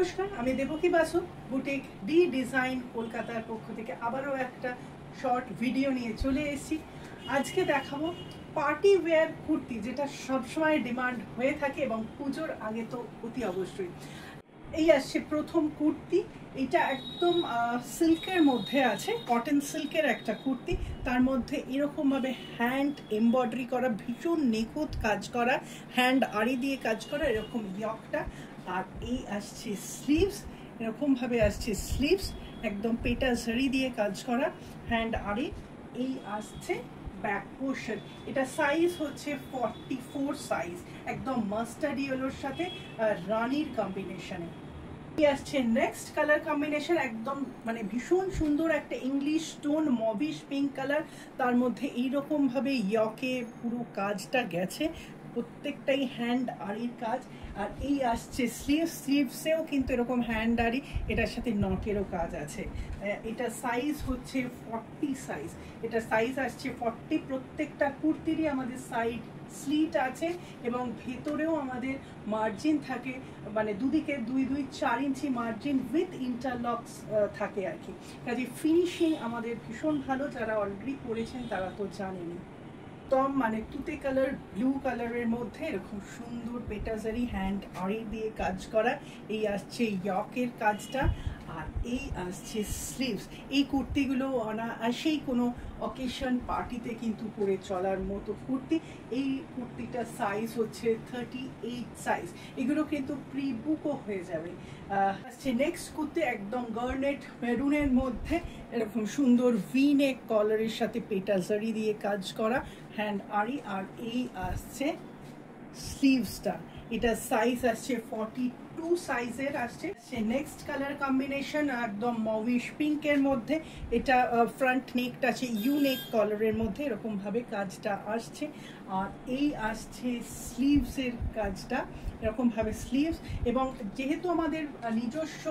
নমস্কার, আমি Devaki Basu boutique D design কলকাতার পক্ষ থেকে আবারও একটা শর্ট ভিডিও নিয়ে চলে এসেছি। আজকে দেখাবো পার্টি ওয়্যার কুর্তি, যেটা সবসময় ডিমান্ড হয়ে থাকে এবং পুজোর আগে তো অতি অবশ্যই। এই আসছে প্রথম কুর্তি। এটা একদম সিল্কের মধ্যে আছে, কটন সিল্কের একটা কুর্তি। তার মধ্যে এরকমভাবে হ্যান্ড এমব্রয়ডারি করা, ভীষণ নিখুঁত কাজ করা, হ্যান্ড আড়ি দিয়ে কাজ করা এরকম ইয়কটা। আর এই আসছে স্লিভস, এরকমভাবে আসছে স্লিভস, একদম পেটা ঝাড়ি দিয়ে কাজ করা, হ্যান্ড আড়ি। এই আসছে ব্যাক পোর্শন। এটা সাইজ হচ্ছে 44 সাইজ, একদম মাস্টার্ড ইয়েলোর সাথে রানির কম্বিনেশনে। আসছে নেক্সট কালার কম্বিনেশন, একদম মানে ভীষণ সুন্দর একটা English tone mauvish pink colour. তার মধ্যে এইরকম ভাবে ইয়কে পুরো কাজটা গেছে, প্রত্যেকটাই হ্যান্ড আড়ির কাজ। আর এই আসছে স্লিভসেও কিন্তু এরকম হ্যান্ড আড়ি, এটার সাথে নটেরও কাজ আছে। এটা সাইজ হচ্ছে 40 সাইজ, এটা সাইজ আসছে 40। প্রত্যেকটা কুর্তিরই আমাদের সাইড স্লিট আছে এবং ভেতরেও আমাদের মার্জিন থাকে, মানে দুদিকে 2-4 ইঞ্চি মার্জিন উইথ ইন্টারলকস থাকে আর কি। কাজে ফিনিশিং আমাদের ভীষণ ভালো, যারা অলরেডি পরেছেন তারা তো জানেনই। টম মানে তুতে কালার ব্লু কালারের মধ্যে এরকম সুন্দর পেটাজারি হ্যান্ড আড়ি দিয়ে কাজ করা। এই আসছে ইয়কের কাজটা, আর এই আসছে স্লিভস। এই কুর্তিগুলো অনায়াসেই কোনো অকেশন পার্টিতে কিন্তু পরে চলার মতো কুর্তি। এই কুর্তিটার সাইজ হচ্ছে 38 সাইজ। এগুলো কিন্তু প্রি বুকও হয়ে যাবে। আসছে নেক্সট কুর্তি, একদম গার্নেট মেরুনের মধ্যে এরকম সুন্দর ভি নেক কলারের সাথে পেটাজারি দিয়ে কাজ করা, হ্যান্ড আড়ি। আর এই আসছে স্লিভসটা, এটা সাইজ আসছে 42 সাইজের আসছে। নেক্সট কালার কম্বিনেশন একদম মভিশ পিঙ্কের মধ্যে, এটা ফ্রন্ট নেকটা আছে ইউনেক কলারের মধ্যে, এরকম ভাবে কাজটা আসছে। আর এই আসছে স্লিভসের কাজটা, এরকম ভাবে স্লিভস। এবং যেহেতু আমাদের নিজস্ব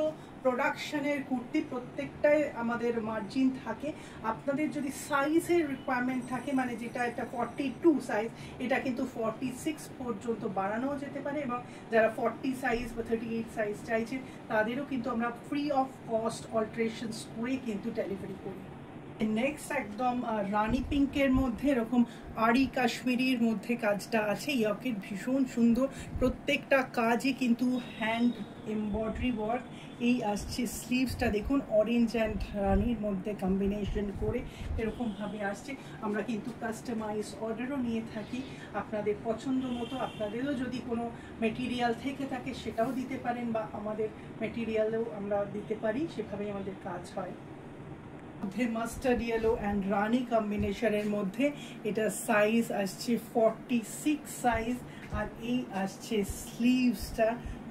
প্রোডাকশনের কুর্তি, প্রত্যেকটায় আমাদের মার্জিন থাকে। আপনাদের যদি সাইজের রিকোয়ারমেন্ট থাকে, মানে যেটা একটা 42 সাইজ, এটা কিন্তু 46 পর্যন্ত বাড়ানো যেতে পারে। এবং যারা 40 সাইজ বা 38 সাইজ চাইছেন তাদেরও কিন্তু আমরা ফ্রি অফ কস্ট অল্টারেশনস করে কিন্তু ডেলিভারি করি। নেক্সট একদম রানি পিঙ্কের মধ্যে এরকম আড়ি কাশ্মীরির মধ্যে কাজটা আছে, ইয়কের ভীষণ সুন্দর। প্রত্যেকটা কাজই কিন্তু হ্যান্ড এমব্রয়ডারি ওয়ার্ক। এই আসছে স্লিভসটা, দেখুন অরেঞ্জ অ্যান্ড রানির মধ্যে কম্বিনেশন করে এরকমভাবে আসছে। আমরা কিন্তু কাস্টমাইজ অর্ডারও নিয়ে থাকি আপনাদের পছন্দ মতো। আপনাদেরও যদি কোনো মেটেরিয়াল থেকে থাকে সেটাও দিতে পারেন, বা আমাদের মেটেরিয়ালও আমরা দিতে পারি, সেভাবেই আমাদের কাজ হয়। মাস্টার্ড ইয়েলো অ্যান্ড রানি কম্বিনেশনের মধ্যে এটা সাইজ আসছে 46 সাইজ। আর এই আসছে স্লিভসটা,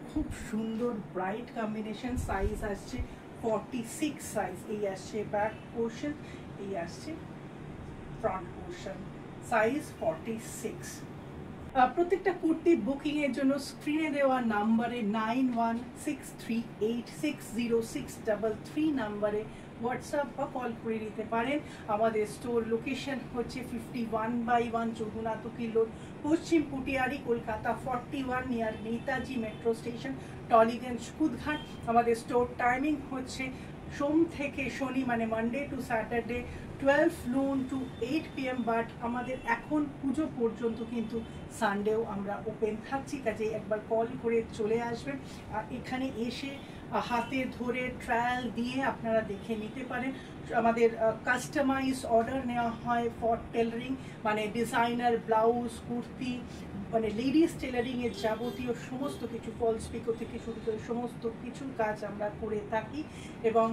খুব সুন্দর ব্রাইট কম্বিনেশন, সাইজ আসছে 46 সাইজ। এই আসছে ব্যাক পোর্শন, এই আসছে ফ্রন্ট পোর্শন, সাইজ 46। প্রত্যেকটা কুর্তি বুকিং এর জন্য স্ক্রিনে দেওয়া নাম্বারে 9163860633 নাম্বারে হোয়াটসঅ্যাপ বা কল করে নিতে পারেন। আমাদের স্টোর লোকেশন হচ্ছে 51/1 চৌধুনাতুকি road, Paschim Putiary, Kolkata 41, near Netaji metro station, Tollygunge, Kudghat. আমাদের স্টোর টাইমিং হচ্ছে সোম থেকে শনি, মানে Monday to Saturday 12 noon to 8 PM। But আমাদের এখন পুজো পর্যন্ত কিন্তু সানডেও আমরা ওপেন থাকছি, কাজে একবার কল করে চলে আসবেন। আর এখানে এসে হাতে ধরে ট্রায়াল দিয়ে আপনারা দেখে নিতে পারেন। আমাদের কাস্টমাইজ অর্ডার নেওয়া হয় ফর টেলারিং, মানে ডিজাইনার ব্লাউজ, কুর্তি, মানে লেডিস টেলারিংয়ের যাবতীয় সমস্ত কিছু, ফলস পিকো থেকে শুরু করে সমস্ত কিছু কাজ আমরা করে থাকি। এবং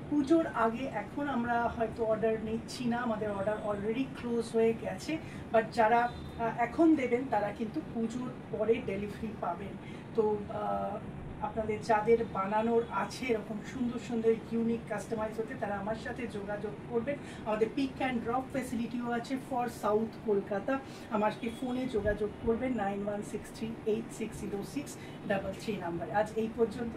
পুজোর আগে এখন আমরা হয়তো অর্ডার নিচ্ছি না, আমাদের অর্ডার অলরেডি ক্লোজ হয়ে গেছে। বাট যারা এখন দেবেন তারা কিন্তু পুজোর পরে ডেলিভারি পাবেন। তো আপনাদের যাদের বানানোর আছে এরকম সুন্দর সুন্দর ইউনিক কাস্টমাইজ হতে, তারা আমার সাথে যোগাযোগ করবেন। আমাদের পিক অ্যান্ড ড্রপ ফ্যাসিলিটিও আছে ফর সাউথ কলকাতা। আমাকে ফোনে যোগাযোগ করবেন 9163860633 নাম্বার। আজ এই পর্যন্ত।